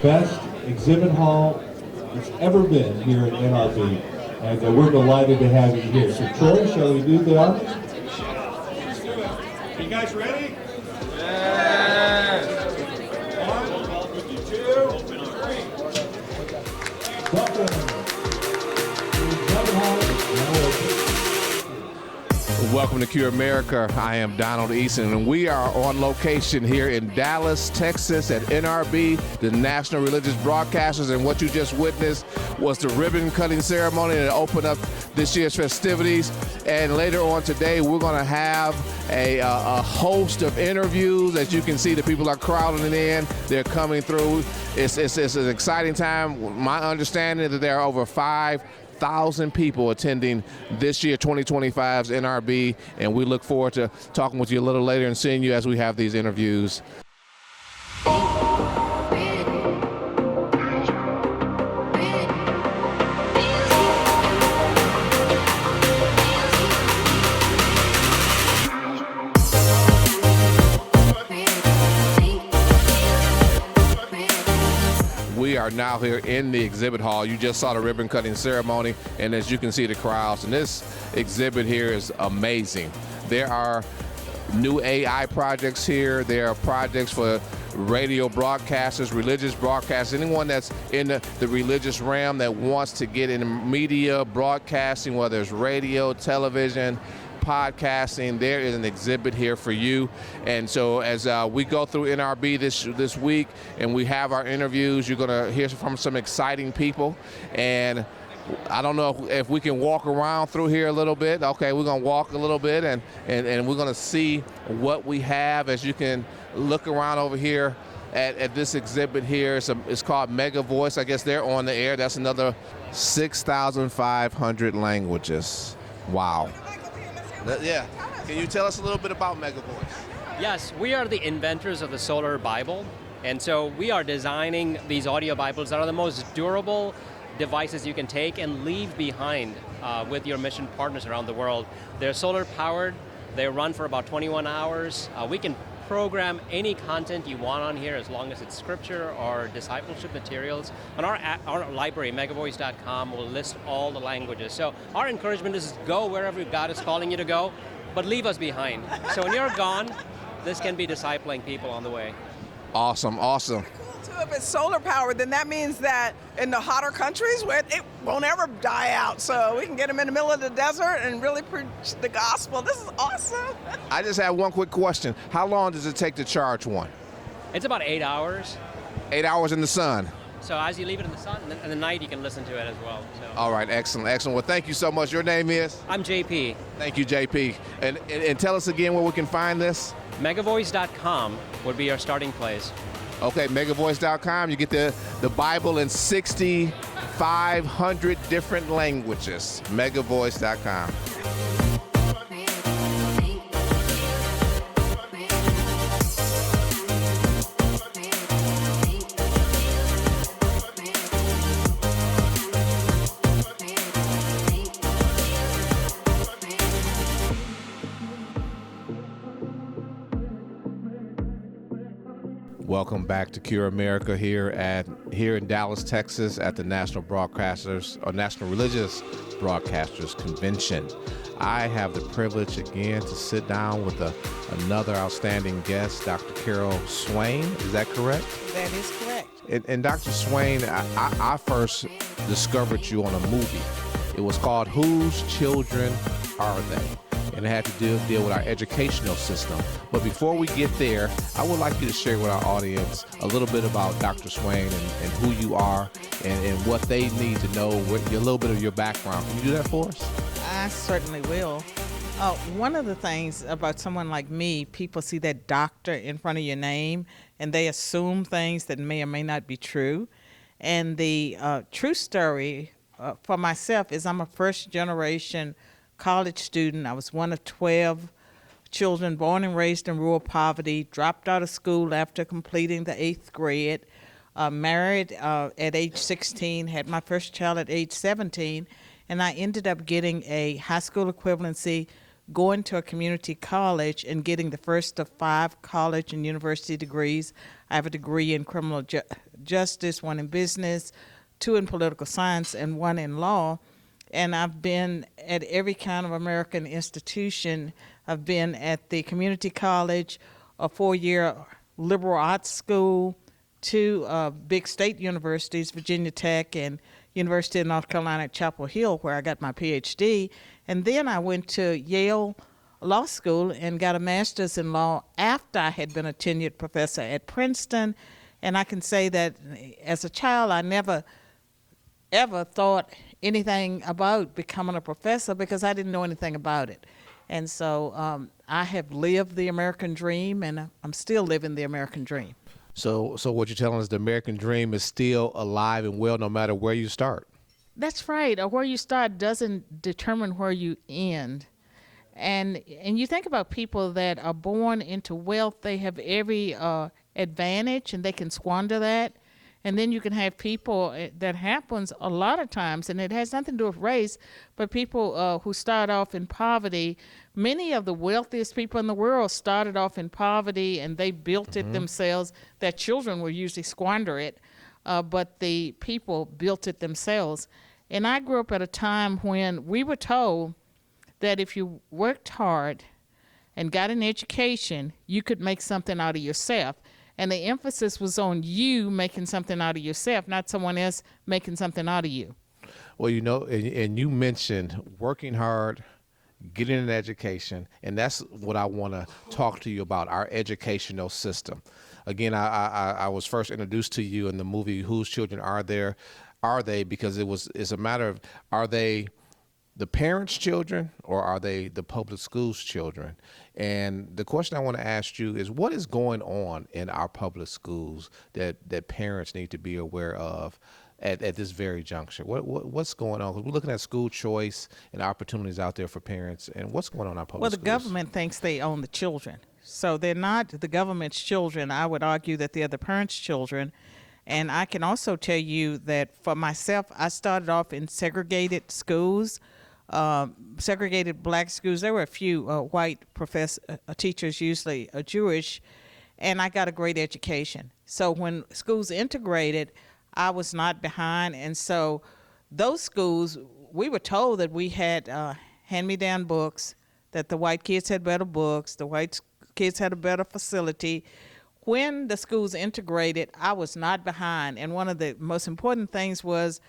best exhibit hall it's ever been here at NRB, and we're delighted to have you here. So Troy, shall we do the honors? You guys ready? Yes! 1, 2, 3. Welcome. Welcome to Cure America. I am Donald Eason, and we are on location here in Dallas, Texas at NRB, the National Religious Broadcasters, and what you just witnessed was the ribbon cutting ceremony that opened up this year's festivities. And later on today, we're going to have a host of interviews. As you can see, the people are crowding in. They're coming through. It's an exciting time. My understanding is that there are over 5,000 people attending this year 2025's NRB, and we look forward to talking with you a little later and seeing you as we have these interviews. We are now here in the exhibit hall. You just saw the ribbon cutting ceremony, and as you can see, the crowds. And this exhibit here is amazing. There are new AI projects here. There are projects for radio broadcasters, religious broadcasters, anyone that's in the religious realm that wants to get in media, broadcasting, whether it's radio, television, podcasting. There is an exhibit here for you. And so as we go through NRB this week and we have our interviews, you're going to hear from some exciting people. And I don't know if we can walk around through here a little bit. Okay, we're going to walk a little bit and we're going to see what we have. As you can look around over here at this exhibit here, it's called Mega Voice. I guess they're on the air. That's another 6,500 languages. Wow. Yeah. Can you tell us a little bit about Mega Voice? Yes, we are the inventors of the Solar Bible, and so we are designing these audio Bibles that are the most durable devices you can take and leave behind with your mission partners around the world. They're solar powered, they run for about 21 hours. We can program any content you want on here as long as it's scripture or discipleship materials. On our library, megavoice.com, will list all the languages. So our encouragement is go wherever God is calling you to go, but leave us behind. So when you're gone, this can be discipling people on the way. Awesome, awesome. If it's solar powered, then that means that in the hotter countries, where it won't ever die out. So we can get them in the middle of the desert and really preach the gospel. This is awesome. I just have one quick question. How long does it take to charge one? It's about 8 hours. 8 hours in the sun. So as you leave it in the sun, and in the night you can listen to it as well. So. All right, excellent, excellent. Well, thank you so much. Your name is? I'm JP. Thank you, JP. And tell us again where we can find this. Megavoice.com would be our starting place. Okay, megavoice.com. You get the Bible in 6,500 different languages. Megavoice.com. Welcome back to Cure America here in Dallas, Texas at the National Religious Broadcasters Convention. I have the privilege again to sit down with another outstanding guest, Dr. Carol Swain. Is that correct? That is correct. And Dr. Swain, I first discovered you on a movie. It was called Whose Children Are They? And it had to deal with our educational system. But before we get there, I would like you to share with our audience a little bit about Dr. Swain and who you are and what they need to know, a little bit of your background. Can you do that for us? I certainly will. One of the things about someone like me, people see that doctor in front of your name and they assume things that may or may not be true. And the true story for myself is I'm a first generation college student. I was one of 12 children born and raised in rural poverty, dropped out of school after completing the 8th grade, married at age 16, had my first child at age 17, and I ended up getting a high school equivalency going to a community college and getting the first of 5 college and university degrees. I have a degree in criminal justice, 1 in business, 2 in political science, and 1 in law. And I've been at every kind of American institution. I've been at the community college, a 4-year liberal arts school, 2 big state universities, Virginia Tech and University of North Carolina at Chapel Hill, where I got my PhD. And then I went to Yale Law School and got a master's in law after I had been a tenured professor at Princeton. And I can say that as a child, I never ever thought anything about becoming a professor because I didn't know anything about it. And so I have lived the American dream, and I'm still living the American dream. So what you're telling us, the American dream is still alive and well no matter where you start. That's right. Where you start doesn't determine where you end. And you think about people that are born into wealth, they have every advantage and they can squander that. And then you can have people, that happens a lot of times, and it has nothing to do with race, but people who start off in poverty. Many of the wealthiest people in the world started off in poverty, and they built it themselves. Their children will usually squander it, but the people built it themselves. And I grew up at a time when we were told that if you worked hard and got an education, you could make something out of yourself. And the emphasis was on you making something out of yourself, not someone else making something out of you. Well, you know, and you mentioned working hard, getting an education, and that's what I want to talk to you about, our educational system. Again, I was first introduced to you in the movie Whose Children Are They? Because it's a matter of, are they the parents' children or are they the public schools' children? And the question I want to ask you is, what is going on in our public schools that parents need to be aware of at this very juncture? What's going on? 'Cause we're looking at school choice and opportunities out there for parents, and what's going on in our public schools? Well, the government thinks they own the children. So they're not the government's children. I would argue that they're the parents' children. And I can also tell you that for myself, I started off in segregated schools, segregated black schools. There were a few white teachers, usually Jewish, and I got a great education. So when schools integrated, I was not behind. And so those schools, we were told that we had hand-me-down books, that the white kids had better books, the white kids had a better facility. When the schools integrated, I was not behind. And one of the most important things was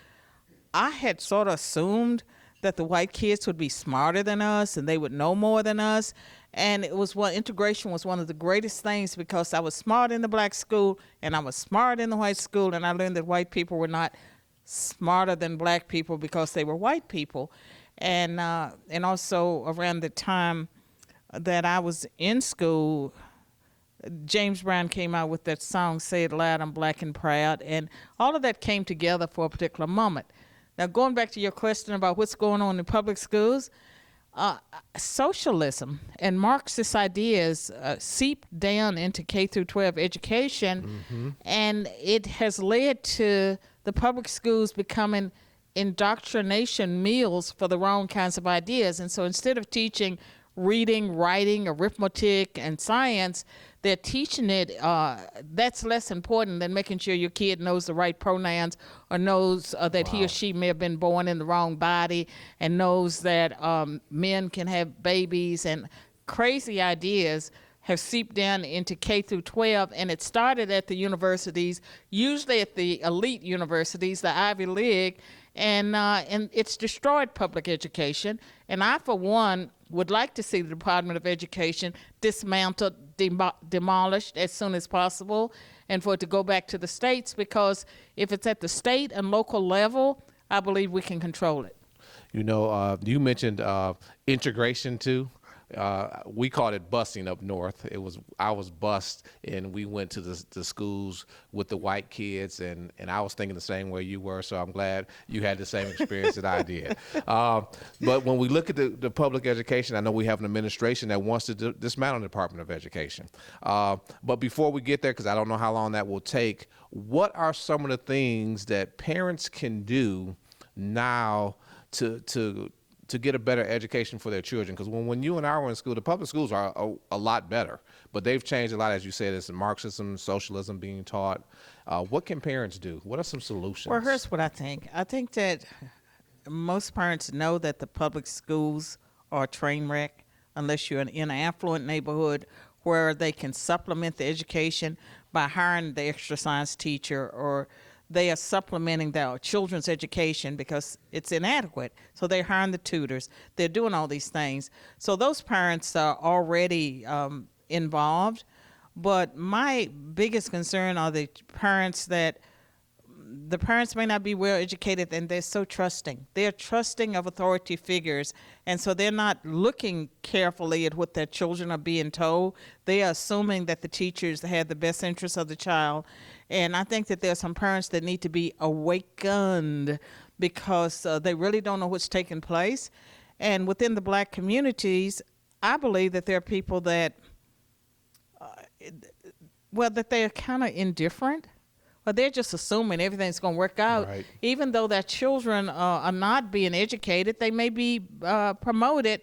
I had sort of assumed that the white kids would be smarter than us and they would know more than us. And integration was one of the greatest things because I was smart in the black school and I was smart in the white school, and I learned that white people were not smarter than black people because they were white people. And also around the time that I was in school, James Brown came out with that song, Say It Loud, I'm Black and Proud, and all of that came together for a particular moment. Now, going back to your question about what's going on in public schools, socialism and Marxist ideas seep down into K through 12 education, and it has led to the public schools becoming indoctrination meals for the wrong kinds of ideas. And so instead of teaching reading, writing, arithmetic, and science, they're teaching it. That's less important than making sure your kid knows the right pronouns or knows that he or she may have been born in the wrong body and knows that men can have babies. And crazy ideas have seeped down into K through 12, and it started at the universities, usually at the elite universities, the Ivy League, and it's destroyed public education. And I, for one, would like to see the Department of Education dismantled, demolished as soon as possible, and for it to go back to the states, because if it's at the state and local level, I believe we can control it. You know, you mentioned integration too. We called it busing up north. I was bused, and we went to the schools with the white kids, and I was thinking the same way you were. So I'm glad you had the same experience that I did. But when we look at the public education, I know we have an administration that wants to dismantle the Department of Education. But before we get there, because I don't know how long that will take, what are some of the things that parents can do now to to get a better education for their children. Because when you and I were in school, the public schools are a lot better, but they've changed a lot, as you said. It's Marxism, socialism being taught. What can parents do? What are some solutions? Well, here's what I think. I think that most parents know that the public schools are a train wreck unless you're in an affluent neighborhood where they can supplement the education by hiring the extra science teacher, or they are supplementing their children's education because it's inadequate. So they're hiring the tutors. They're doing all these things. So those parents are already involved. But my biggest concern are the parents may not be well educated, and they're so trusting. They're trusting of authority figures, and so they're not looking carefully at what their children are being told. They are assuming that the teachers have the best interests of the child. And I think that there are some parents that need to be awakened because they really don't know what's taking place. And within the black communities, I believe that there are people that, that they're kind of indifferent. Or they're just assuming everything's going to work out. Right. Even though their children are not being educated, they may be promoted.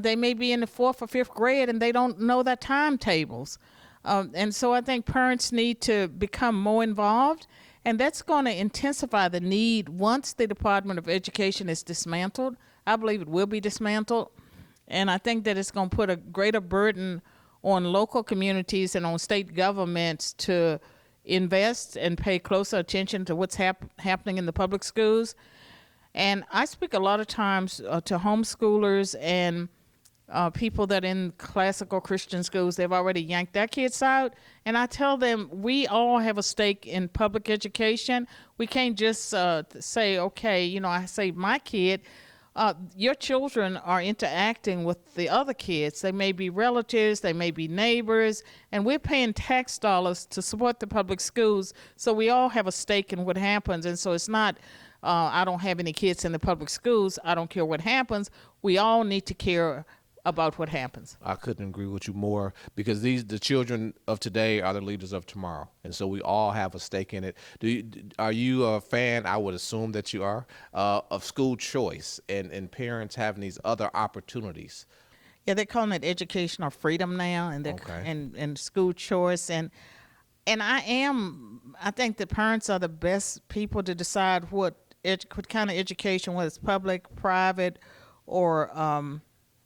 They may be in the 4th or 5th grade and they don't know their timetables. And so I think parents need to become more involved, and that's going to intensify the need once the Department of Education is dismantled. I believe it will be dismantled, and I think that it's going to put a greater burden on local communities and on state governments to invest and pay closer attention to what's happening in the public schools. And I speak a lot of times to homeschoolers and people that are in classical Christian schools. They've already yanked their kids out, and I tell them we all have a stake in public education. We can't just say, okay, I say my kid, your children are interacting with the other kids. They may be relatives, they may be neighbors, and we're paying tax dollars to support the public schools, so we all have a stake in what happens. And so it's not, I don't have any kids in the public schools, I don't care what happens. We all need to care about what happens. I couldn't agree with you more, because the children of today are the leaders of tomorrow, and so we all have a stake in it. Are you a fan? I would assume that you are, of school choice and parents having these other opportunities. Yeah, they're calling it educational freedom now, and and school choice, and I think the parents are the best people to decide what kind of education, whether it's public, private, or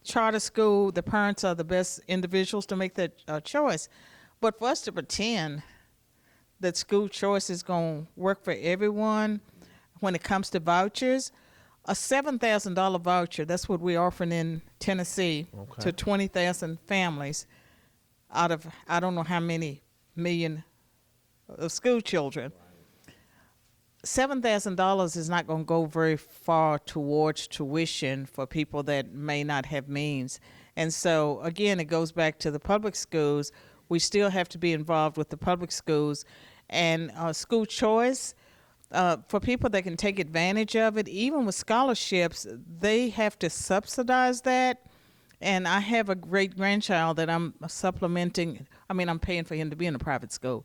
charter school. The parents are the best individuals to make that choice. But for us to pretend that school choice is going to work for everyone when it comes to vouchers, a $7,000 voucher, that's what we're offering in Tennessee to 20,000 families out of I don't know how many million of school children. $7,000 is not going to go very far towards tuition for people that may not have means. And so, again, it goes back to the public schools. We still have to be involved with the public schools. And school choice, for people that can take advantage of it, even with scholarships, they have to subsidize that. And I have a great-grandchild that I'm supplementing. I'm paying for him to be in a private school.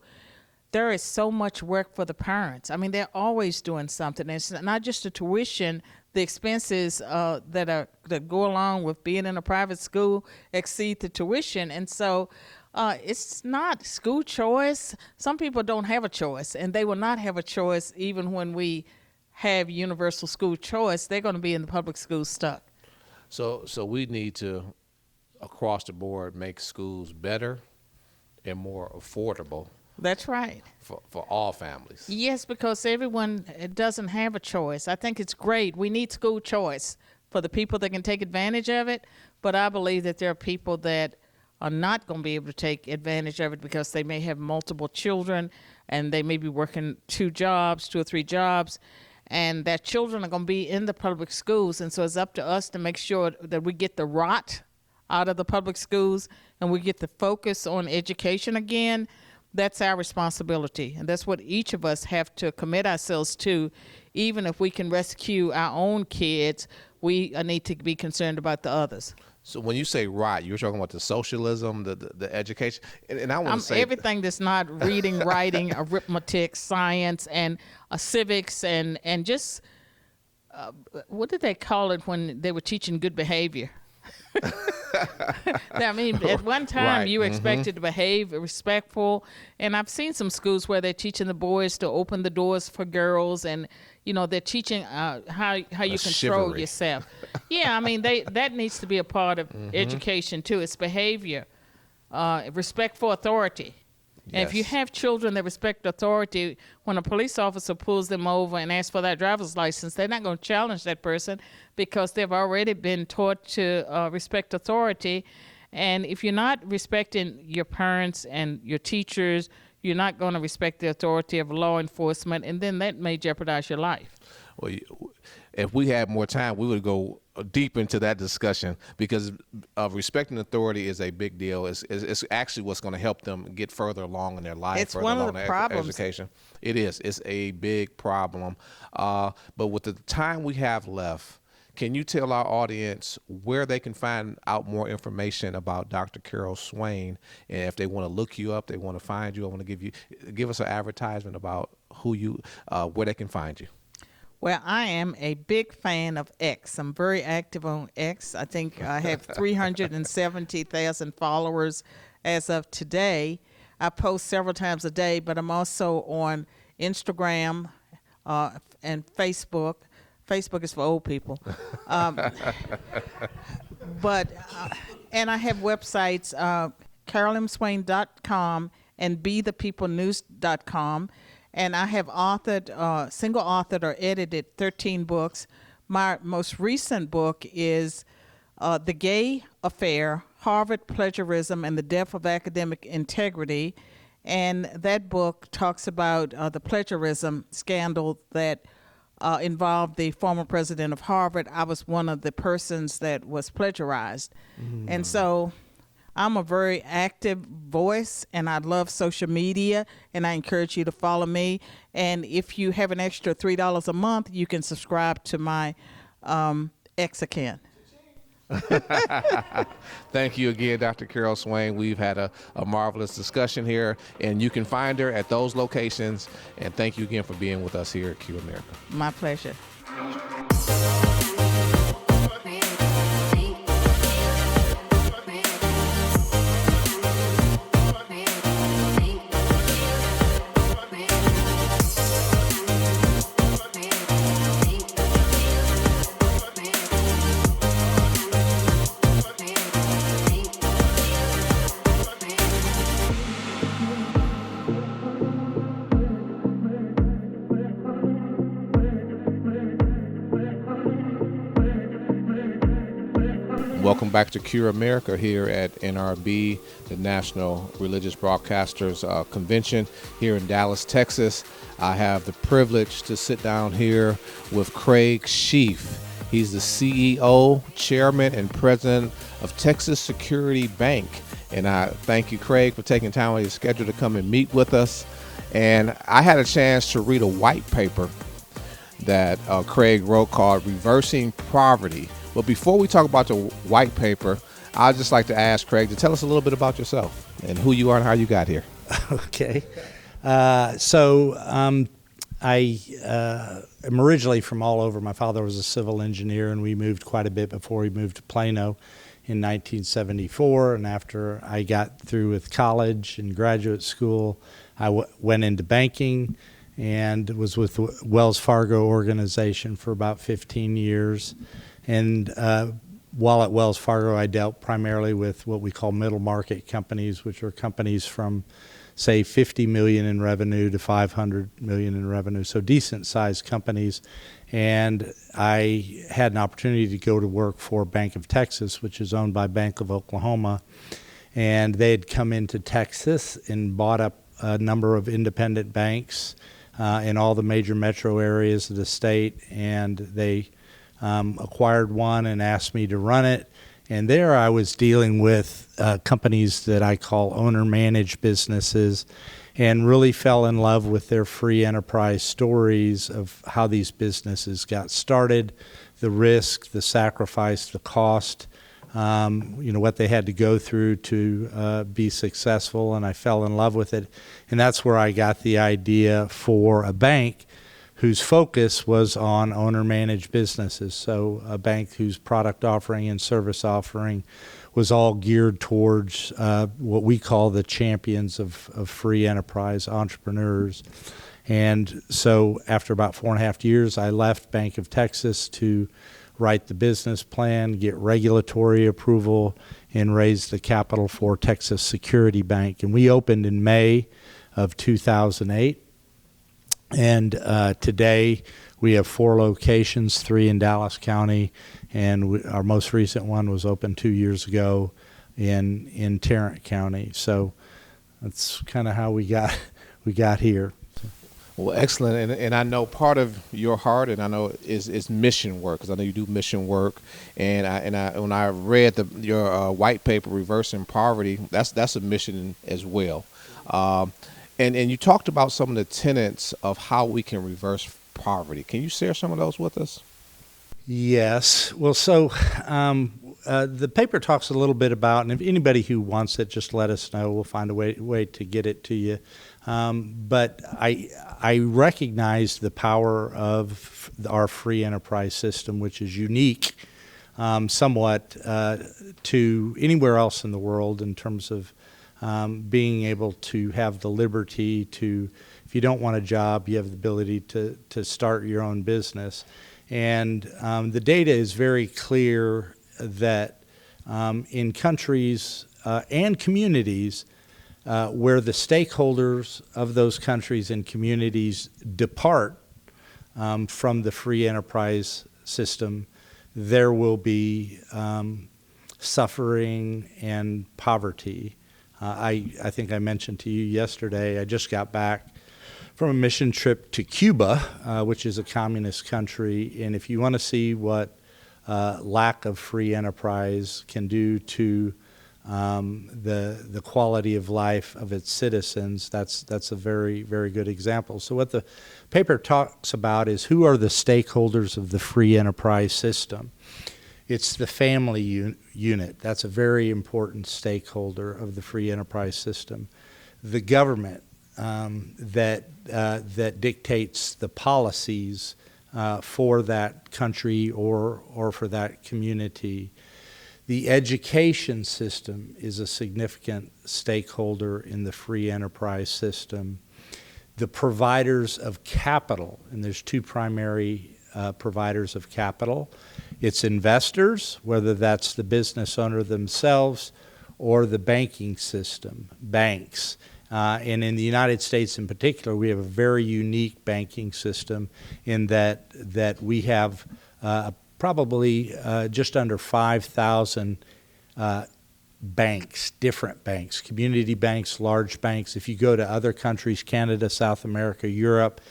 There is so much work for the parents. They're always doing something. It's not just the tuition. The expenses that go along with being in a private school exceed the tuition. And so it's not school choice. Some people don't have a choice, and they will not have a choice even when we have universal school choice. They're going to be in the public school stuck. So we need to, across the board, make schools better and more affordable. That's right. For all families. Yes, because everyone doesn't have a choice. I think it's great. We need school choice for the people that can take advantage of it, but I believe that there are people that are not going to be able to take advantage of it because they may have multiple children and they may be working 2 or 3 jobs, and that children are going to be in the public schools. And so it's up to us to make sure that we get the rot out of the public schools and we get the focus on education again. That's our responsibility, and that's what each of us have to commit ourselves to. Even if we can rescue our own kids, we need to be concerned about the others. So when you say rot, you're talking about the socialism, the education, and I want to say everything that's not reading, writing, arithmetic, science, and civics, and just what did they call it when they were teaching good behavior? I mean, at one time Right. you were expected to behave respectful, and I've seen some schools where they're teaching the boys to open the doors for girls, and they're teaching how you control chivalry. yourself. Yeah, I mean that needs to be a part of education too. It's behavior, respect for authority. And if you Yes. have children that respect authority, when a police officer pulls them over and asks for that driver's license, they're not going to challenge that person because they've already been taught to respect authority. And if you're not respecting your parents and your teachers, you're not going to respect the authority of law enforcement, and then that may jeopardize your life. Well, if we had more time, we would go deep into that discussion because respecting authority is a big deal. It's actually what's going to help them get further along in their life. It's further one of along the in their problems. Education. It is. It's a big problem. But with the time we have left, can you tell our audience where they can find out more information about Dr. Carol Swain, and if they want to look you up, they want to find you, I want to give us an advertisement about where they can find you. Well, I am a big fan of X. I'm very active on X. I think I have 370,000 followers as of today. I post several times a day, but I'm also on Instagram and Facebook. Facebook is for old people. And I have websites, carolmswain.com and bethepeoplenews.com. And I have single authored or edited 13 books. My most recent book is The Gay Affair, Harvard Plagiarism and the Death of Academic Integrity. And that book talks about the plagiarism scandal that involved the former president of Harvard. I was one of the persons that was plagiarized. And so I'm a very active voice, and I love social media, and I encourage you to follow me. And if you have an extra $3 a month, you can subscribe to my X account. Thank you again, Dr. Carol Swain. We've had a marvelous discussion here, and you can find her at those locations. And thank you again for being with us here at Q America. My pleasure. Welcome back to Cure America here at NRB, the National Religious Broadcasters Convention here in Dallas, Texas. I have the privilege to sit down here with Craig Scheef. He's the CEO, Chairman, and President of Texas Security Bank. And I thank you, Craig, for taking time out of your schedule to come and meet with us. And I had a chance to read a white paper that Craig wrote called Reversing Poverty. But before we talk about the white paper, I'd just like to ask Craig to tell us a little bit about yourself and who you are and how you got here. Okay. So I am originally from all over. My father was a civil engineer, and we moved quite a bit before we moved to Plano in 1974. And after I got through with college and graduate school, I went into banking and was with the Wells Fargo organization for about 15 years. And while at Wells Fargo, I dealt primarily with what we call middle market companies, which are companies from, say, 50 million in revenue to 500 million in revenue, so decent sized companies. And I had an opportunity to go to work for Bank of Texas, which is owned by Bank of Oklahoma. And they had come into Texas and bought up a number of independent banks in all the major metro areas of the state. And they acquired one and asked me to run it. And there I was dealing with companies that I call owner-managed businesses, and really fell in love with their free enterprise stories of how these businesses got started, the risk, the sacrifice, the cost, what they had to go through to be successful, and I fell in love with it. And that's where I got the idea for a bank whose focus was on owner-managed businesses. So a bank whose product offering and service offering was all geared towards what we call the champions of free enterprise entrepreneurs. And so after about 4.5 years, I left Bank of Texas to write the business plan, get regulatory approval, and raise the capital for Texas Security Bank. And we opened in May of 2008. And today we have 4 locations, 3 in Dallas County, and our most recent one was opened 2 years ago in Tarrant County. So that's kind of how we got here. Well, excellent, and I know part of your heart, and I know is mission work, because I know you do mission work, and when I read your white paper, Reversing Poverty, that's a mission as well, and you talked about some of the tenets of how we can reverse poverty. Can you share some of those with us? Yes. Well, so the paper talks a little bit about, and if anybody who wants it, just let us know. We'll find a way to get it to you. But I recognize the power of our free enterprise system, which is unique somewhat to anywhere else in the world in terms of being able to have the liberty to, if you don't want a job, you have the ability to start your own business. And the data is very clear that in countries and communities where the stakeholders of those countries and communities depart from the free enterprise system, there will be suffering and poverty. I think I mentioned to you yesterday, I just got back from a mission trip to Cuba, which is a communist country, and if you want to see what lack of free enterprise can do to the quality of life of its citizens, that's a very, very good example. So what the paper talks about is who are the stakeholders of the free enterprise system. It's the family unit. That's a very important stakeholder of the free enterprise system. The government that dictates the policies for that country or for that community. The education system is a significant stakeholder in the free enterprise system. The providers of capital, and there's 2 primary providers of capital. It's investors, whether that's the business owner themselves or the banking system, banks. And in the United States in particular, we have a very unique banking system in that we have probably just under 5,000 banks, different banks, community banks, large banks. If you go to other countries, Canada, South America, Europe,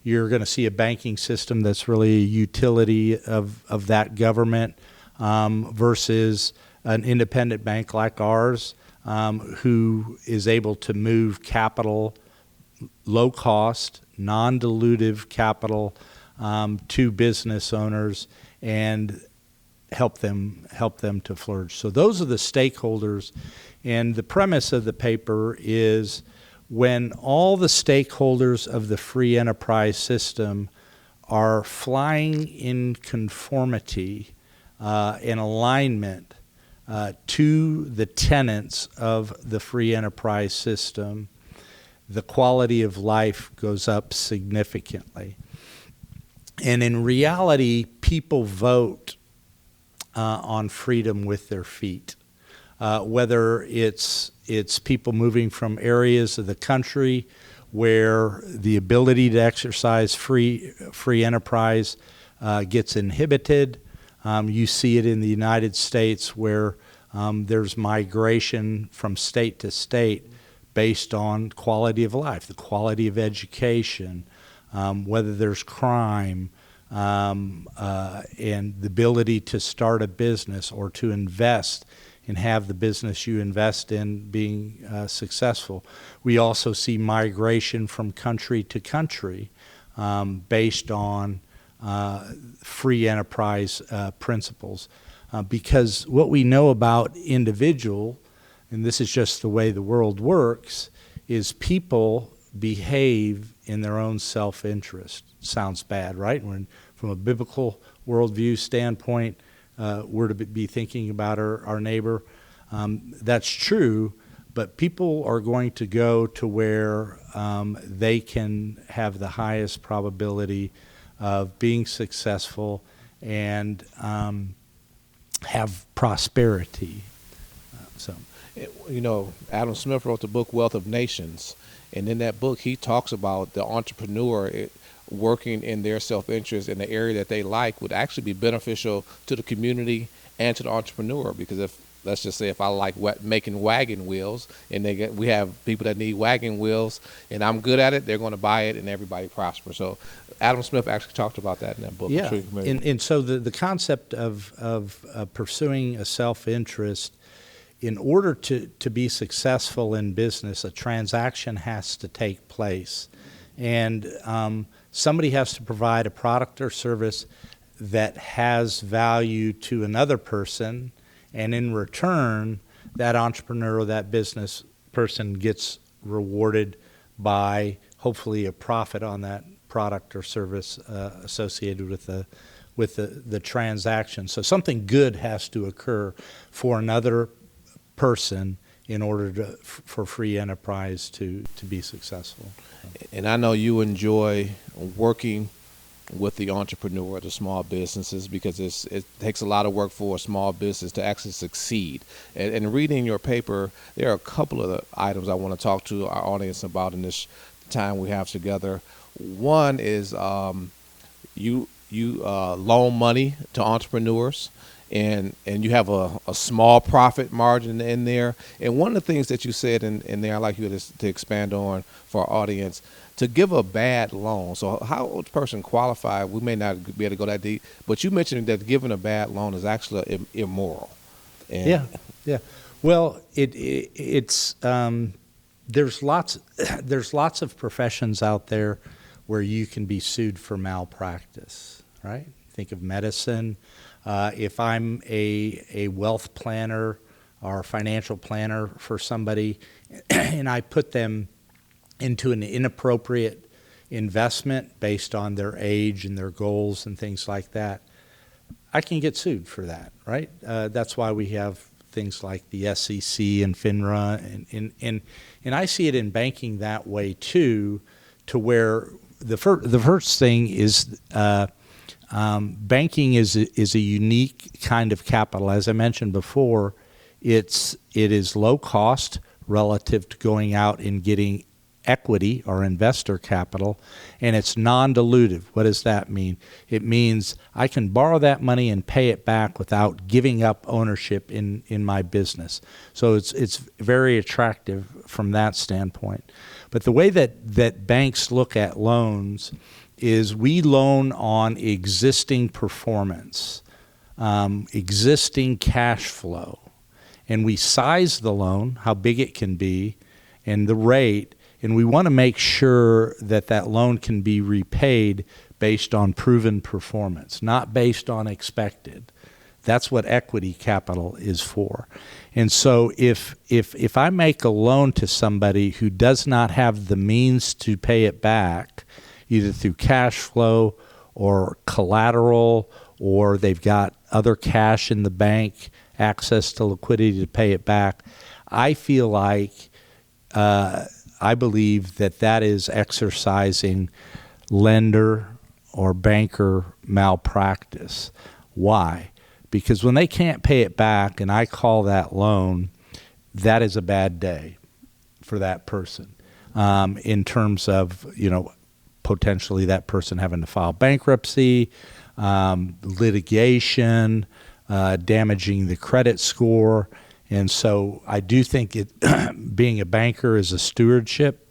you're going to see a banking system that's really a utility of that government versus an independent bank like ours who is able to move capital, low cost, non-dilutive capital to business owners and help them to flourish. So those are the stakeholders, and the premise of the paper is when all the stakeholders of the free enterprise system are flying in conformity in alignment to the tenets of the free enterprise system, the quality of life goes up significantly. And in reality, people vote on freedom with their feet. Whether it's people moving from areas of the country where the ability to exercise free enterprise gets inhibited. You see it in the United States where there's migration from state to state based on quality of life, the quality of education, whether there's crime, and the ability to start a business or to invest and have the business you invest in being successful. We also see migration from country to country based on free enterprise principles. Because what we know about individual, and this is just the way the world works, is people behave in their own self-interest. Sounds bad, right? From a biblical worldview standpoint, we're to be thinking about our neighbor. That's true, but people are going to go to where they can have the highest probability of being successful and have prosperity. You know, Adam Smith wrote the book Wealth of Nations, and in that book he talks about the entrepreneur working in their self-interest in the area that they like would actually be beneficial to the community and to the entrepreneur, because if, let's just say, if I like making wagon wheels and we have people that need wagon wheels and I'm good at it, they're going to buy it and everybody prospers. So Adam Smith actually talked about that in that book. Yeah, and so the concept of pursuing a self-interest, in order to be successful in business, a transaction has to take place. And somebody has to provide a product or service that has value to another person, and in return, that entrepreneur or that business person gets rewarded by hopefully a profit on that product or service associated with the transaction. So something good has to occur for another person in order for free enterprise to be successful. And I know you enjoy working with the entrepreneur, the small businesses, because it takes a lot of work for a small business to actually succeed. And reading your paper, there are a couple of the items I want to talk to our audience about in this time we have together. One is you loan money to entrepreneurs, and you have a small profit margin in there. And one of the things that you said in there, I'd like you to expand on for our audience, to give a bad loan. So how would a person qualify? We may not be able to go that deep, but you mentioned that giving a bad loan is actually immoral. And Yeah. Well, it's there's lots of professions out there where you can be sued for malpractice, right? Think of medicine. If I'm a wealth planner or financial planner for somebody and I put them into an inappropriate investment based on their age and their goals and things like that, I can get sued for that, right? That's why we have things like the SEC and FINRA, and I see it in banking that way too, to where the first thing is banking is a unique kind of capital. As I mentioned before, it is low cost relative to going out and getting equity or investor capital, and it's non-dilutive. What does that mean? It means I can borrow that money and pay it back without giving up ownership in my business. So it's very attractive from that standpoint. But the way that banks look at loans is we loan on existing performance, existing cash flow, and we size the loan, how big it can be, and the rate, and we want to make sure that that loan can be repaid based on proven performance, not based on expected. That's what equity capital is for. And so if I make a loan to somebody who does not have the means to pay it back, either through cash flow or collateral, or they've got other cash in the bank, access to liquidity to pay it back, I feel like I believe that is exercising lender or banker malpractice. Why? Because when they can't pay it back and I call that loan, that is a bad day for that person, in terms of, potentially that person having to file bankruptcy, litigation, damaging the credit score. And so I do think being a banker is a stewardship,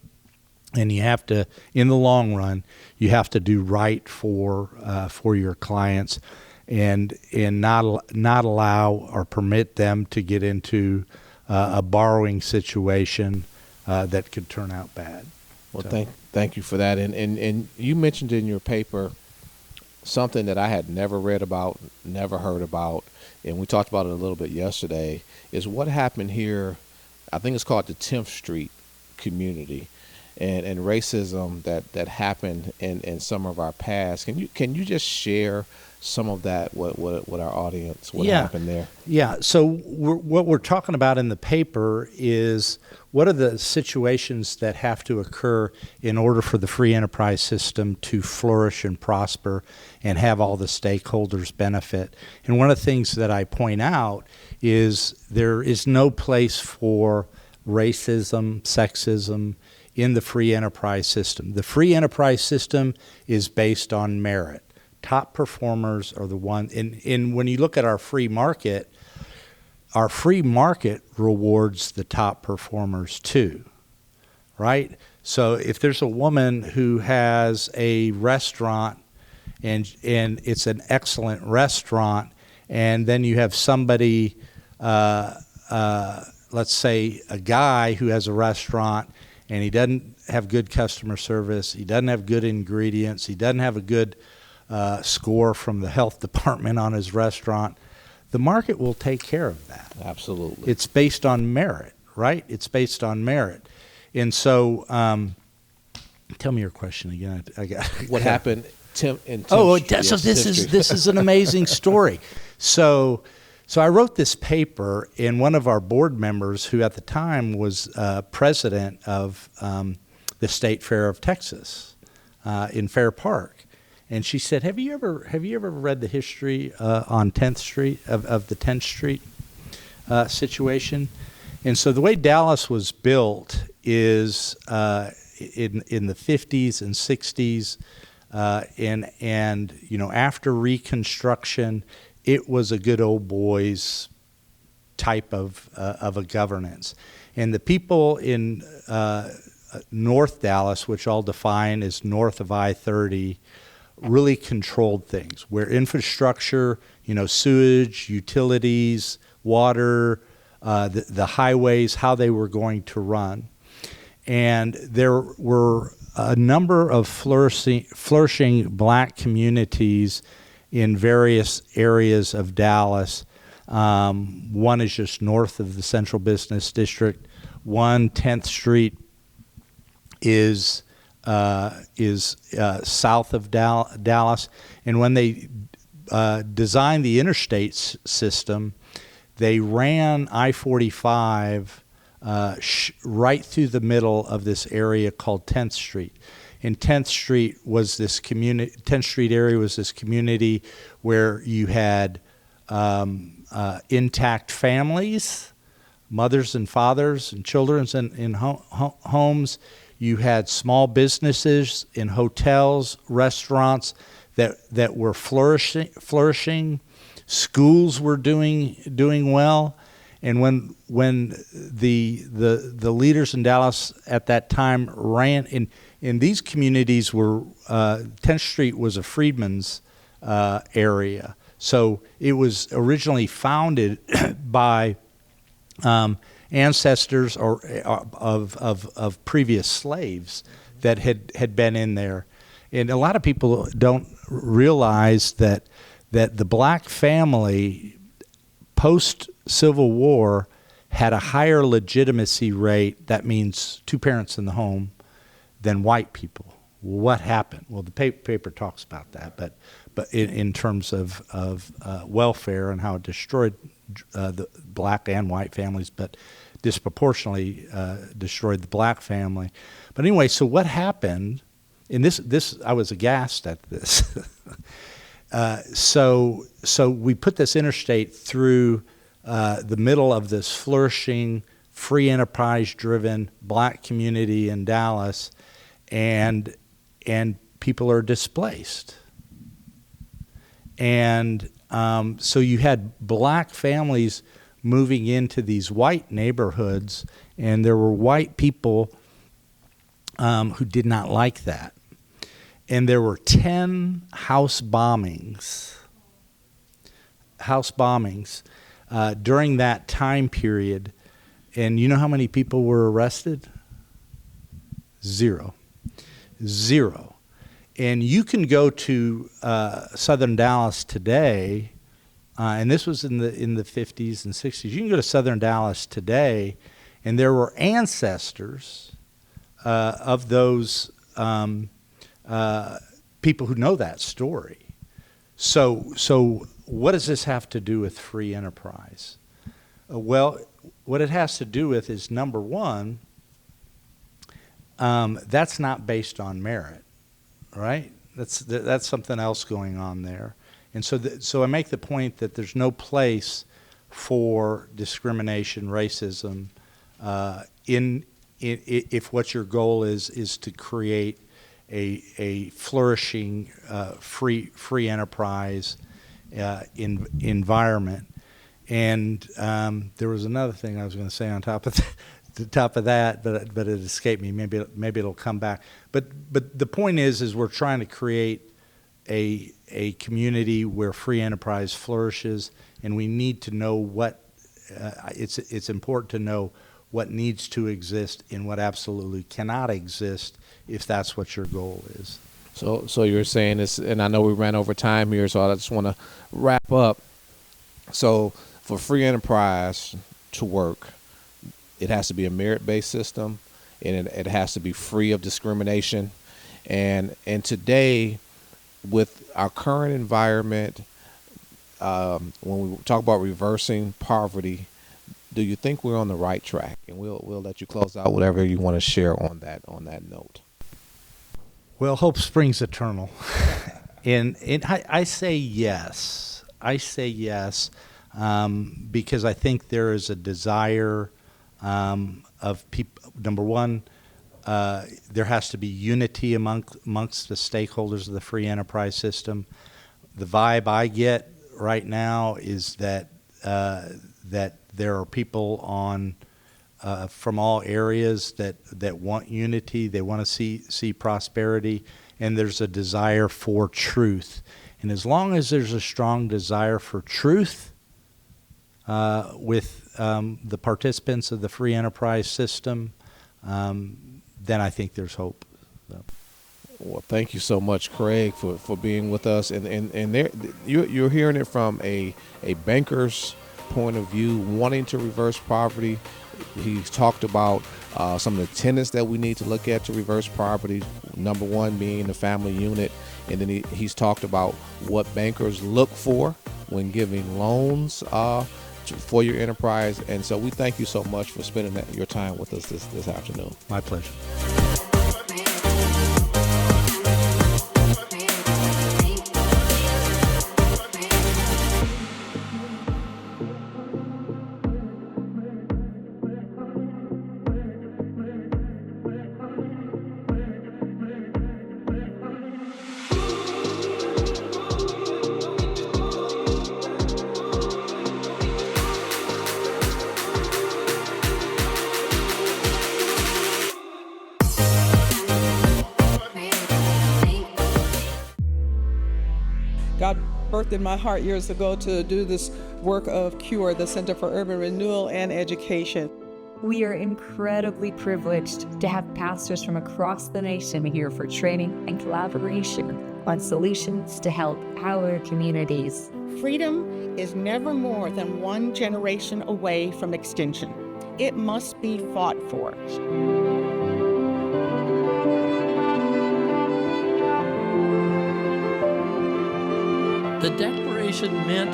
and you have to, in the long run, you have to do right for your clients, and not allow or permit them to get into a borrowing situation that could turn out bad. Well, thank you for that. And you mentioned in your paper something that I had never read about, never heard about, and we talked about it a little bit yesterday, is what happened here. I think it's called the 10th Street community. and racism that happened in some of our past. Can you just share some of that with our audience? What happened there? Yeah. So what we're talking about in the paper is what are the situations that have to occur in order for the free enterprise system to flourish and prosper and have all the stakeholders benefit. And one of the things that I point out is there is no place for racism, sexism in the free enterprise system. The free enterprise system is based on merit. Top performers are the one, and when you look at our free market rewards the top performers too, right? So if there's a woman who has a restaurant and it's an excellent restaurant, and then you have somebody, let's say a guy who has a restaurant and he doesn't have good customer service, he doesn't have good ingredients, he doesn't have a good score from the health department on his restaurant, the market will take care of that. Absolutely. It's based on merit, right? It's based on merit. And so, tell me your question again. I got what happened in Tim's so this is an amazing story. So I wrote this paper, and one of our board members, who at the time was president of the State Fair of Texas in Fair Park, and she said, "Have you ever read the history on 10th Street of the 10th Street situation?" And so the way Dallas was built is in the 50s and 60s, and you know, after Reconstruction, it was a good old boys type of a governance, and the people in North Dallas, which I'll define as north of I-30, really controlled things, where infrastructure, you know, sewage, utilities, water, the highways, how they were going to run. And there were a number of flourishing black communities in various areas of Dallas. One is just north of the Central Business District. 10th Street is south of Dallas. And when they designed the interstate system, they ran I-45 right through the middle of this area called 10th Street. And 10th Street was this community. 10th Street area was this community where you had intact families, mothers and fathers and children in homes. You had small businesses in hotels, restaurants that were flourishing. Schools were doing well. And when the leaders in Dallas at that time ran in these communities were 10th Street was a freedman's area. So it was originally founded by ancestors of previous slaves that had been in there. And a lot of people don't realize that the black family post-Civil War had a higher legitimacy rate, that means two parents in the home, than white people. What happened? Well, the paper talks about that, but in terms of welfare and how it destroyed the black and white families, but disproportionately destroyed the black family. But anyway, so what happened? And this I was aghast at this. So we put this interstate through the middle of this flourishing, free enterprise-driven black community in Dallas, and people are displaced. And so you had black families moving into these white neighborhoods, and there were white people who did not like that. And there were 10 house bombings during that time period. And you know how many people were arrested? Zero. And you can go to southern Dallas today, and this was in the 50s and 60s. You can go to southern Dallas today, and there were ancestors people who know that story. So what does this have to do with free enterprise? Well, what it has to do with is, number one, that's not based on merit, right? That's something else going on there. And so I make the point that there's no place for discrimination, racism, if what your goal is to create a flourishing free enterprise environment. And there was another thing I was going to say on top of that, but it escaped me. Maybe it'll come back. But the point is we're trying to create a community where free enterprise flourishes, and we need to know what it's important to know what needs to exist and what absolutely cannot exist if that's what your goal is. So you're saying this, and I know we ran over time here, so I just want to wrap up. So for free enterprise to work, it has to be a merit-based system, and it has to be free of discrimination. And today, with our current environment, when we talk about reversing poverty, do you think we're on the right track? And we'll let you close out whatever you want to share on that note. Well, hope springs eternal, and I say yes. Because I think there is a desire of people. Number one, there has to be unity amongst the stakeholders of the free enterprise system. The vibe I get right now is that there are people from all areas that want unity. They want to see prosperity, and there's a desire for truth. And as long as there's a strong desire for truth with the participants of the free enterprise system, then I think there's hope. So. Well, thank you so much, Craig, for being with us. And there, you're hearing it from a banker's point of view, wanting to reverse poverty. He's talked about some of the tenets that we need to look at to reverse poverty. Number one being the family unit. And then he's talked about what bankers look for when giving loans for your enterprise. And so we thank you so much for spending your time with us this afternoon. My pleasure. God birthed in my heart years ago to do this work of CURE, the Center for Urban Renewal and Education. We are incredibly privileged to have pastors from across the nation here for training and collaboration on solutions to help our communities. Freedom is never more than one generation away from extinction. It must be fought for. The Declaration meant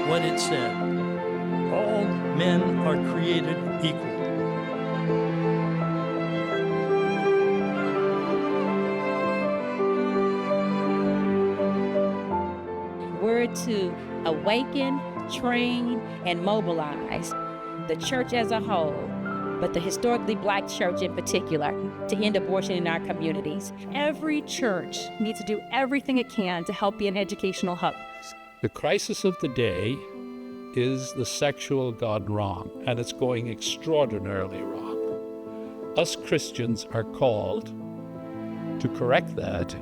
what it said. All men are created equal. We're to awaken, train, and mobilize the church as a whole, but the historically black church in particular, to end abortion in our communities. Every church needs to do everything it can to help be an educational hub. The crisis of the day is the sexual gone wrong, and it's going extraordinarily wrong. Us Christians are called to correct that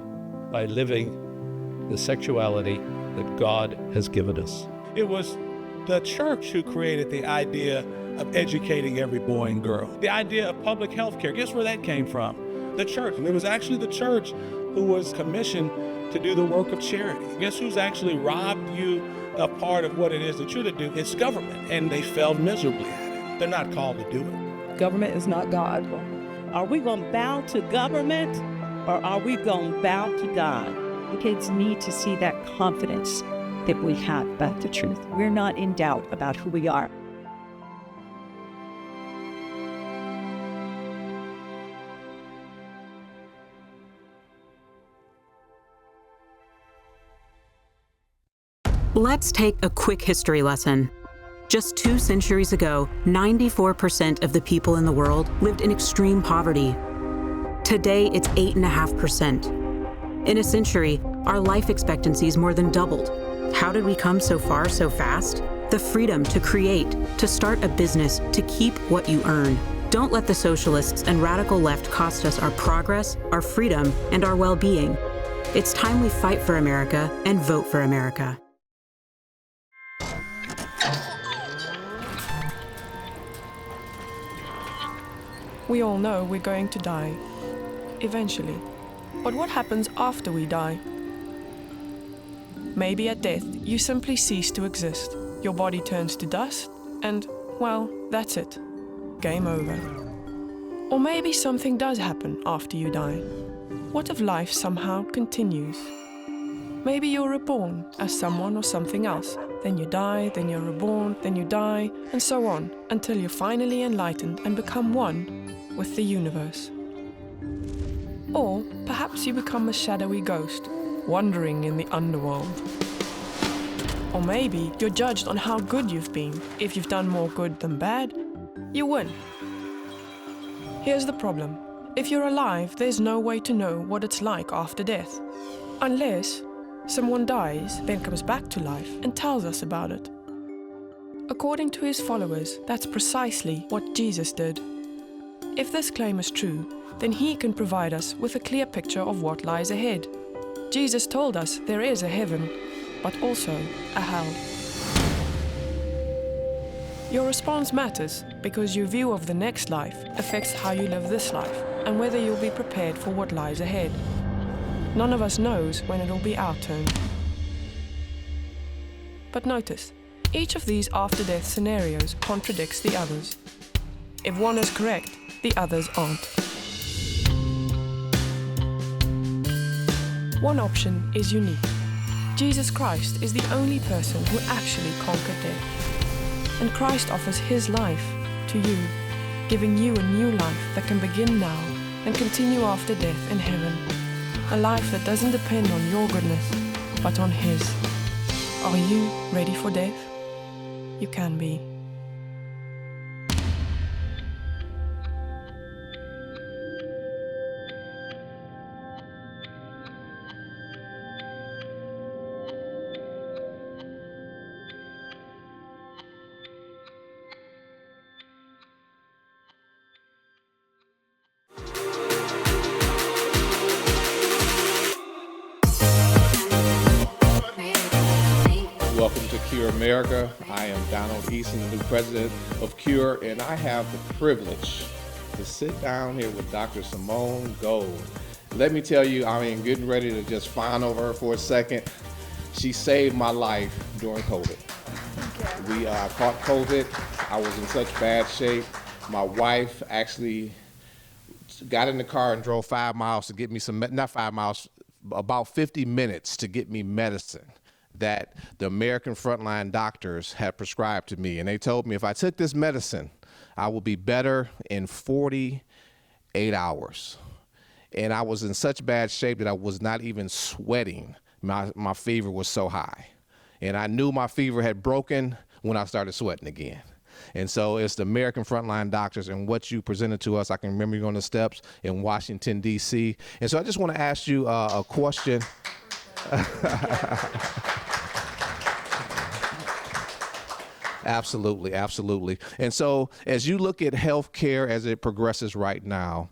by living the sexuality that God has given us. It was the church who created the idea of educating every boy and girl. The idea of public health care, guess where that came from? The church. And it was actually the church who was commissioned to do the work of charity. Guess who's actually robbed you a part of what it is that you're to do? It's government, and they failed miserably at it. They're not called to do it. Government is not God. Are we going to bow to government or are we going to bow to God? The kids need to see that confidence that we have about the truth. We're not in doubt about who we are. Let's take a quick history lesson. Just 2 centuries ago, 94% of the people in the world lived in extreme poverty. Today, it's 8.5%. In a century, our life expectancies more than doubled. How did we come so far so fast? The freedom to create, to start a business, to keep what you earn. Don't let the socialists and radical left cost us our progress, our freedom, and our well-being. It's time we fight for America and vote for America. We all know we're going to die, eventually. But what happens after we die? Maybe at death, you simply cease to exist. Your body turns to dust, and, well, that's it. Game over. Or maybe something does happen after you die. What if life somehow continues? Maybe you're reborn as someone or something else. Then you die, then you're reborn, then you die, and so on, until you're finally enlightened and become one with the universe. Or perhaps you become a shadowy ghost, wandering in the underworld. Or maybe you're judged on how good you've been. If you've done more good than bad, you win. Here's the problem. If you're alive, there's no way to know what it's like after death. Unless someone dies, then comes back to life and tells us about it. According to his followers, that's precisely what Jesus did. If this claim is true, then he can provide us with a clear picture of what lies ahead. Jesus told us there is a heaven, but also a hell. Your response matters because your view of the next life affects how you live this life and whether you'll be prepared for what lies ahead. None of us knows when it'll be our turn. But notice, each of these after-death scenarios contradicts the others. If one is correct, the others aren't. One option is unique. Jesus Christ is the only person who actually conquered death. And Christ offers his life to you, giving you a new life that can begin now and continue after death in heaven. A life that doesn't depend on your goodness, but on his. Are you ready for death? You can be. Welcome to Cure America. I am Donald Eason, the new president of Cure, and I have the privilege to sit down here with Dr. Simone Gold. Let me tell you, I mean, getting ready to just fawn over her for a second. She saved my life during COVID. We caught COVID. I was in such bad shape. My wife actually got in the car and drove 5 miles to get me some, not 5 miles, about 50 minutes to get me medicine that the American Frontline doctors had prescribed to me. And they told me if I took this medicine, I would be better in 48 hours. And I was in such bad shape that I was not even sweating. My fever was so high. And I knew my fever had broken when I started sweating again. And so it's the American Frontline doctors and what you presented to us. I can remember you on the steps in Washington, D.C. And so I just want to ask you a question. Absolutely, absolutely. And so as you look at healthcare as it progresses right now,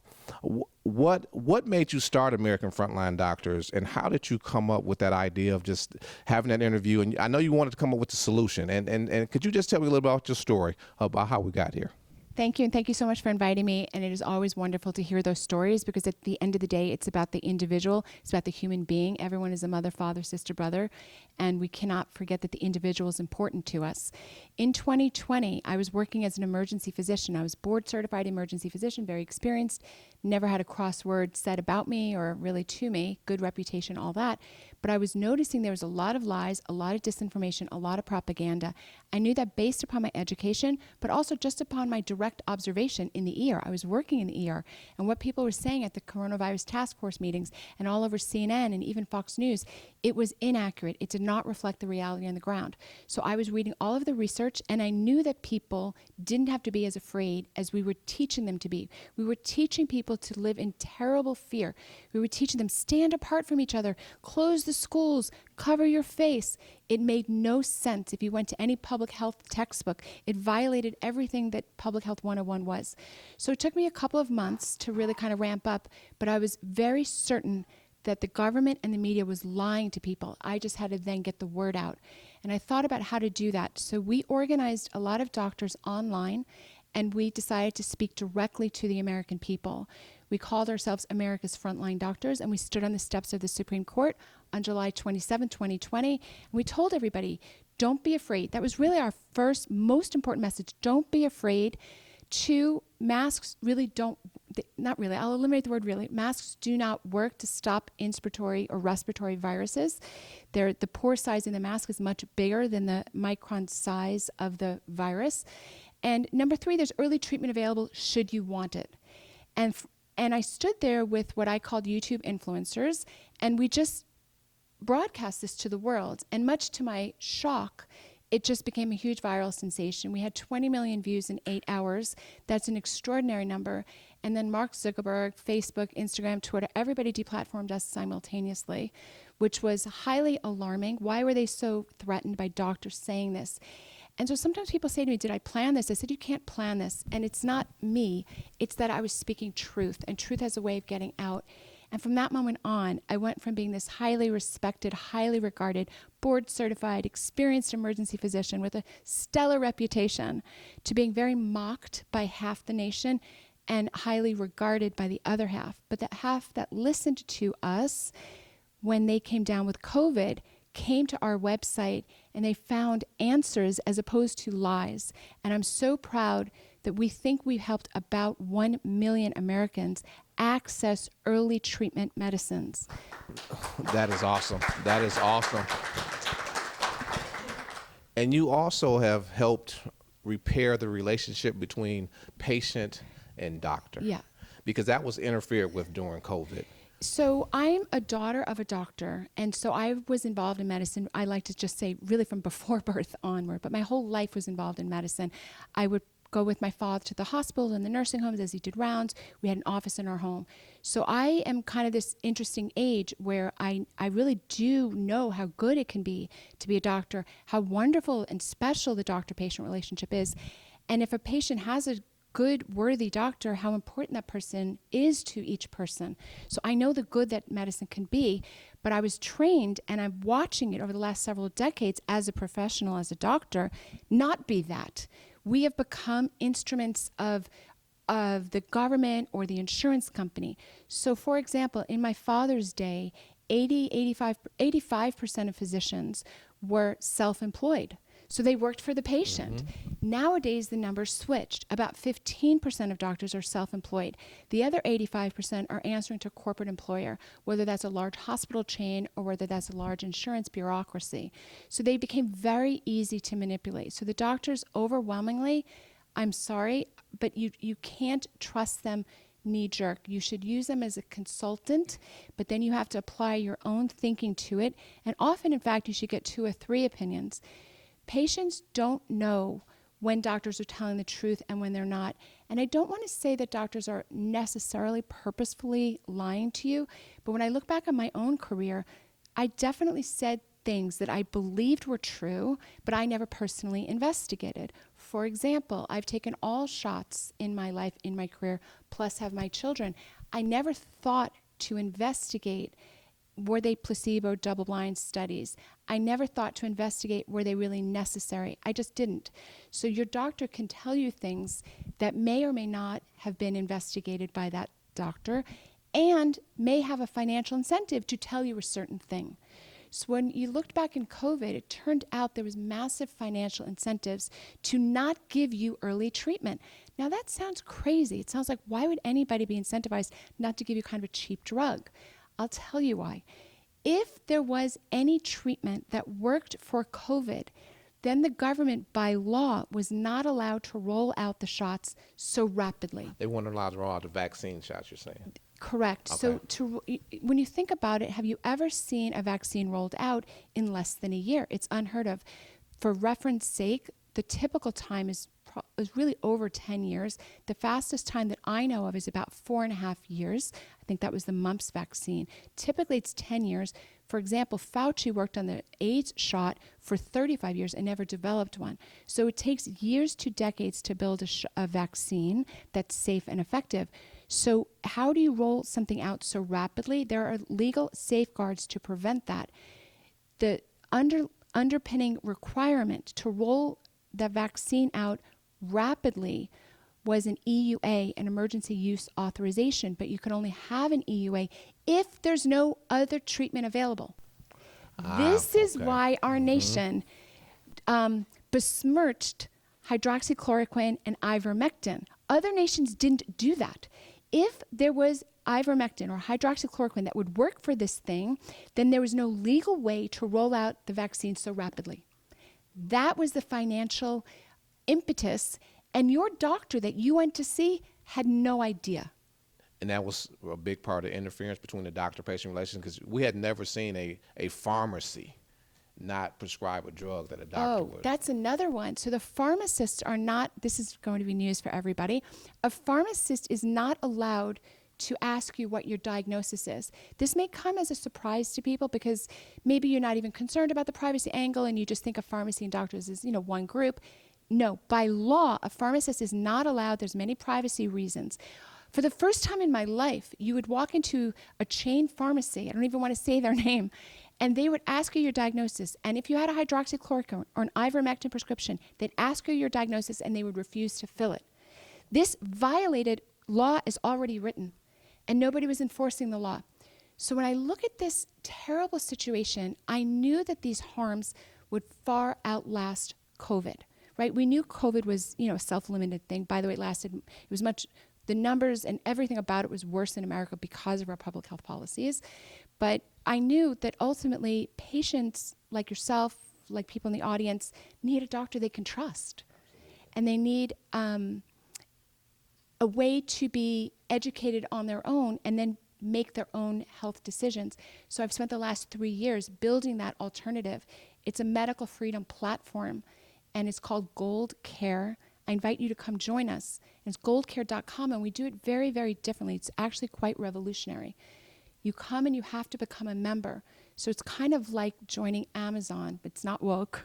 what made you start American Frontline Doctors, and how did you come up with that idea of just having that interview? And I know you wanted to come up with the solution. And could you just tell me a little about your story about how we got here? Thank you, and thank you so much for inviting me. And it is always wonderful to hear those stories, because at the end of the day, it's about the individual. It's about the human being. Everyone is a mother, father, sister, brother, and we cannot forget that the individual is important to us. In 2020, I was working as an emergency physician. I was board certified emergency physician, very experienced, never had a cross word said about me or really to me, good reputation, all that. But I was noticing there was a lot of lies, a lot of disinformation, a lot of propaganda. I knew that based upon my education, but also just upon my direct observation in the ER. I was working in the ER, and what people were saying at the coronavirus task force meetings and all over CNN and even Fox News, it was inaccurate. It did not reflect the reality on the ground. So I was reading all of the research, and I knew that people didn't have to be as afraid as we were teaching them to be. We were teaching people to live in terrible fear. We were teaching them, stand apart from each other, close the schools, cover your face. It made no sense. If you went to any public health textbook, it violated everything that Public Health 101 was. So it took me a couple of months to really kind of ramp up, but I was very certain that the government and the media was lying to people. I just had to then get the word out. And I thought about how to do that. So we organized a lot of doctors online, and we decided to speak directly to the American people. We called ourselves America's Frontline Doctors, and we stood on the steps of the Supreme Court on July 27, 2020. And we told everybody, don't be afraid. That was really our first, most important message. Don't be afraid. 2, masks really don't, not really, I'll eliminate the word really. Masks do not work to stop inspiratory or respiratory viruses. The pore size in the mask is much bigger than the micron size of the virus. And number 3, there's early treatment available should you want it. And I stood there with what I called YouTube influencers, and we just broadcast this to the world. And much to my shock, it just became a huge viral sensation. We had 20 million views in 8 hours. That's an extraordinary number. And then Mark Zuckerberg, Facebook, Instagram, Twitter, everybody deplatformed us simultaneously, which was highly alarming. Why were they so threatened by doctors saying this? And so sometimes people say to me, did I plan this? I said, you can't plan this. And it's not me. It's that I was speaking truth, and truth has a way of getting out. And from that moment on, I went from being this highly respected, highly regarded, board-certified, experienced emergency physician with a stellar reputation to being very mocked by half the nation and highly regarded by the other half. But that half that listened to us when they came down with COVID came to our website and they found answers as opposed to lies. And I'm so proud that we think we've helped about 1 million Americans access early treatment medicines. That is awesome. That is awesome. And you also have helped repair the relationship between patient and doctor. Yeah. Because that was interfered with during COVID. So I'm a daughter of a doctor, and so I was involved in medicine. I like to just say really from before birth onward, but my whole life was involved in medicine. I would go with my father to the hospital and the nursing homes as he did rounds. We had an office in our home. So I am kind of this interesting age where I really do know how good it can be to be a doctor, how wonderful and special the doctor-patient relationship is. And if a patient has a good, worthy doctor, how important that person is to each person. So I know the good that medicine can be, but I was trained and I'm watching it over the last several decades as a professional, as a doctor, not be that. We have become instruments of the government or the insurance company. So for example, in my father's day, 85% of physicians were self-employed. So they worked for the patient. Nowadays, the numbers switched. About 15% of doctors are self-employed. The other 85% are answering to a corporate employer, whether that's a large hospital chain or whether that's a large insurance bureaucracy. So they became very easy to manipulate. So the doctors overwhelmingly, I'm sorry, but you can't trust them knee-jerk. You should use them as a consultant, but then you have to apply your own thinking to it. And often, in fact, you should get 2 or 3 opinions. Patients don't know when doctors are telling the truth and when they're not. And I don't want to say that doctors are necessarily purposefully lying to you, but when I look back on my own career, I definitely said things that I believed were true, but I never personally investigated. For example, I've taken all shots in my life, in my career, plus have my children. I never thought to investigate, were they placebo double-blind studies? I never thought to investigate, were they really necessary? I just didn't. So your doctor can tell you things that may or may not have been investigated by that doctor and may have a financial incentive to tell you a certain thing. So when you looked back in COVID, it turned out there was massive financial incentives to not give you early treatment. Now that sounds crazy. It sounds like, why would anybody be incentivized not to give you kind of a cheap drug? I'll tell you why. If there was any treatment that worked for COVID, then the government by law was not allowed to roll out the shots so rapidly. They weren't allowed to roll out the vaccine shots, you're saying? Correct. Okay. So when you think about it, have you ever seen a vaccine rolled out in less than a year? It's unheard of. For reference sake, the typical time is really over 10 years. The fastest time that I know of is about 4.5 years. I think that was the mumps vaccine. Typically, it's 10 years. For example, Fauci worked on the AIDS shot for 35 years and never developed one. So it takes years to decades to build a vaccine that's safe and effective. So how do you roll something out so rapidly? There are legal safeguards to prevent that. The underpinning requirement to roll the vaccine out rapidly was an EUA, an emergency use authorization, but you can only have an EUA if there's no other treatment available. This is why our nation besmirched hydroxychloroquine and ivermectin. Other nations didn't do that. If there was ivermectin or hydroxychloroquine that would work for this thing, then there was no legal way to roll out the vaccine so rapidly. That was the financial impetus, and your doctor that you went to see had no idea. And that was a big part of interference between the doctor-patient relation, because we had never seen a pharmacy not prescribe a drug that a doctor would. That's another one. So the pharmacists are not, this is going to be news for everybody, a pharmacist is not allowed to ask you what your diagnosis is. This may come as a surprise to people because maybe you're not even concerned about the privacy angle and you just think of pharmacy and doctors as, one group. No, by law, a pharmacist is not allowed. There's many privacy reasons. For the first time in my life, you would walk into a chain pharmacy, I don't even want to say their name, and they would ask you your diagnosis. And if you had a hydroxychloroquine or an ivermectin prescription, they'd ask you your diagnosis and they would refuse to fill it. This violated law is already written, and nobody was enforcing the law. So when I look at this terrible situation, I knew that these harms would far outlast COVID, right? We knew COVID was, a self-limited thing. By the way, the numbers and everything about it was worse in America because of our public health policies. But I knew that ultimately patients like yourself, like people in the audience, need a doctor they can trust. And they need a way to be educated on their own and then make their own health decisions. So I've spent the last 3 years building that alternative. It's a medical freedom platform, and it's called Gold Care. I invite you to come join us. It's goldcare.com, and we do it very, very differently. It's actually quite revolutionary. You come and you have to become a member. So it's kind of like joining Amazon, but it's not woke,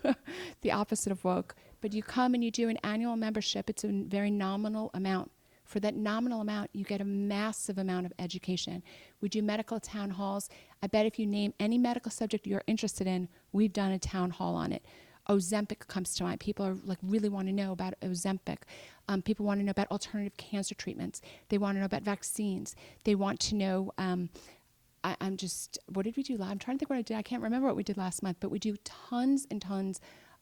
the opposite of woke. But you come and you do an annual membership. It's a very nominal amount. For that nominal amount, you get a massive amount of education. We do medical town halls. I bet if you name any medical subject you're interested in, we've done a town hall on it. Ozempic comes to mind. People are really want to know about Ozempic. People want to know about alternative cancer treatments. They want to know about vaccines. They want to know, what did we do? I'm trying to think what I did. I can't remember what we did last month, but we do tons and tons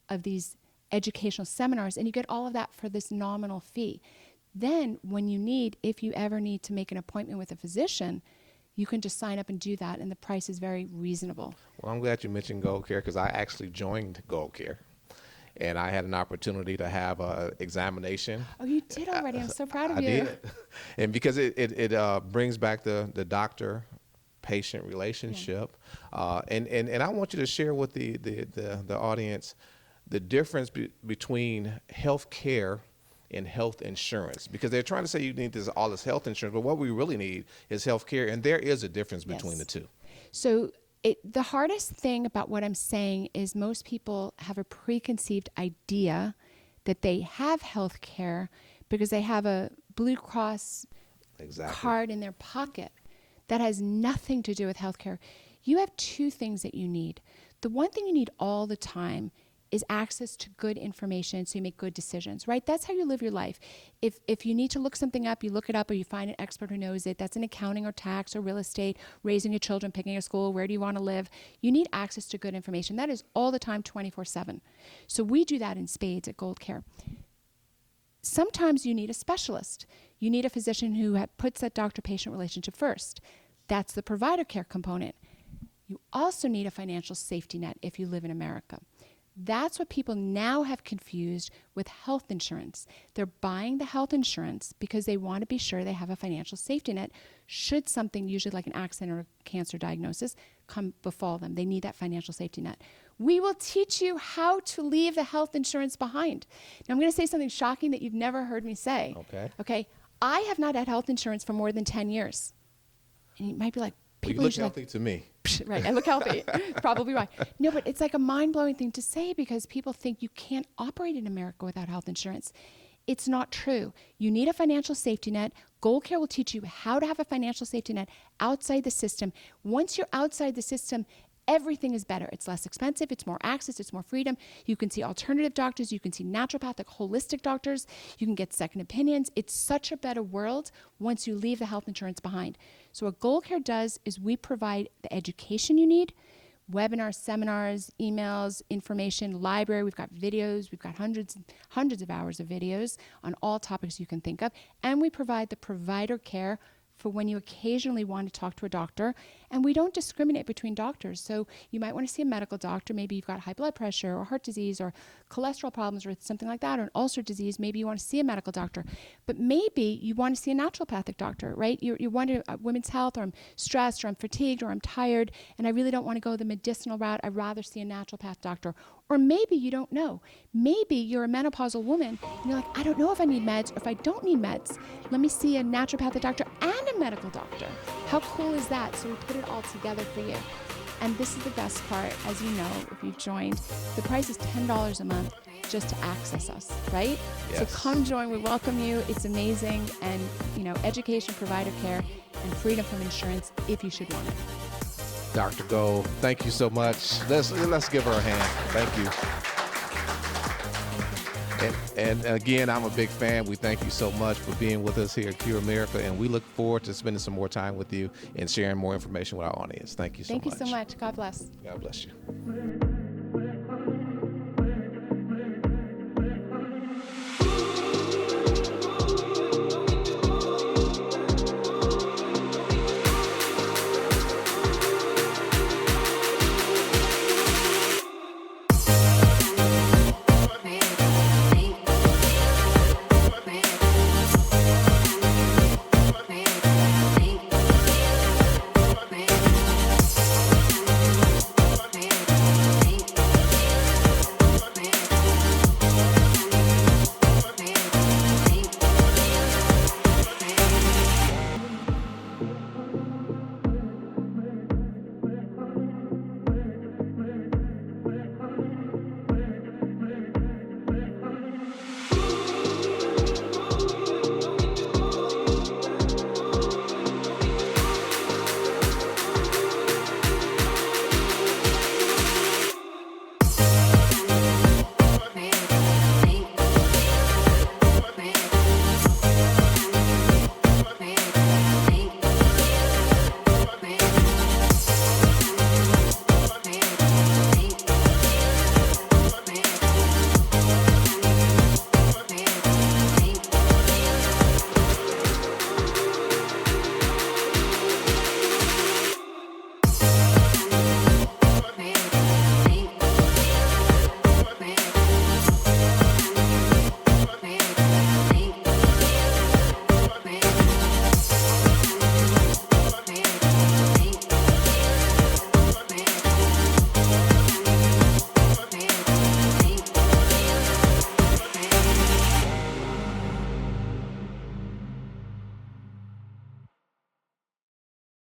of these educational seminars, and you get all of that for this nominal fee. Then if you ever need to make an appointment with a physician, you can just sign up and do that, and the price is very reasonable. Well, I'm glad you mentioned Gold Care because I actually joined Gold Care, and I had an opportunity to have an examination. Oh, you did already. I'm so proud of you. I did, and because it brings back the doctor-patient relationship, and I want you to share with the audience the difference between health care and health insurance, because they're trying to say you need all this health insurance, but what we really need is health care, and there is a difference between the two. So the hardest thing about what I'm saying is most people have a preconceived idea that they have health care because they have a Blue Cross card in their pocket. That has nothing to do with health care. You have two things that you need. The one thing you need all the time is access to good information so you make good decisions, right? That's how you live your life. If you need to look something up, you look it up or you find an expert who knows it. That's in accounting or tax or real estate, raising your children, picking a school, where do you want to live? You need access to good information. That is all the time, 24/7. So we do that in spades at Gold Care. sometimes you need a specialist. You need a physician who puts that doctor-patient relationship first. That's the provider care component. You also need a financial safety net if you live in America. That's what people now have confused with health insurance. They're buying the health insurance because they want to be sure they have a financial safety net should something, usually like an accident or a cancer diagnosis, come befall them. They need that financial safety net. We will teach you how to leave the health insurance behind. Now, I'm going to say something shocking that you've never heard me say. Okay. I have not had health insurance for more than 10 years. And you might be like, You look healthy to me. Right, I look healthy. Probably right. No, but it's like a mind-blowing thing to say because people think you can't operate in America without health insurance. It's not true. You need a financial safety net. Gold Care will teach you how to have a financial safety net outside the system. Once you're outside the system, everything is better. It's less expensive, it's more access, it's more freedom. You can see alternative doctors, you can see naturopathic, holistic doctors, you can get second opinions. It's such a better world once you leave the health insurance behind. So what Gold Care does is we provide the education you need, webinars, seminars, emails, information, library. We've got videos, we've got hundreds of hours of videos on all topics you can think of, and we provide the provider care for when you occasionally want to talk to a doctor. And we don't discriminate between doctors. So you might want to see a medical doctor. Maybe you've got high blood pressure or heart disease or cholesterol problems or something like that, or an ulcer disease. Maybe you want to see a medical doctor. But maybe you want to see a naturopathic doctor, right? You're wondering women's health, or I'm stressed, or I'm fatigued, or I'm tired, and I really don't want to go the medicinal route. I'd rather see a naturopath doctor. Or maybe you don't know. Maybe you're a menopausal woman and you're like, I don't know if I need meds or if I don't need meds. Let me see a naturopathic doctor and a medical doctor. How cool is that? So we put it all together for you. And this is the best part, as you know, if you've joined, the price is $10 a month just to access us, right? Yes. So come join, we welcome you. It's amazing. And, education, provider care, and freedom from insurance if you should want it. Dr. Gold, thank you so much. Let's give her a hand. Thank you. And again, I'm a big fan. We thank you so much for being with us here at Cure America, and we look forward to spending some more time with you and sharing more information with our audience. Thank you so much. Thank you so much. God bless. God bless you.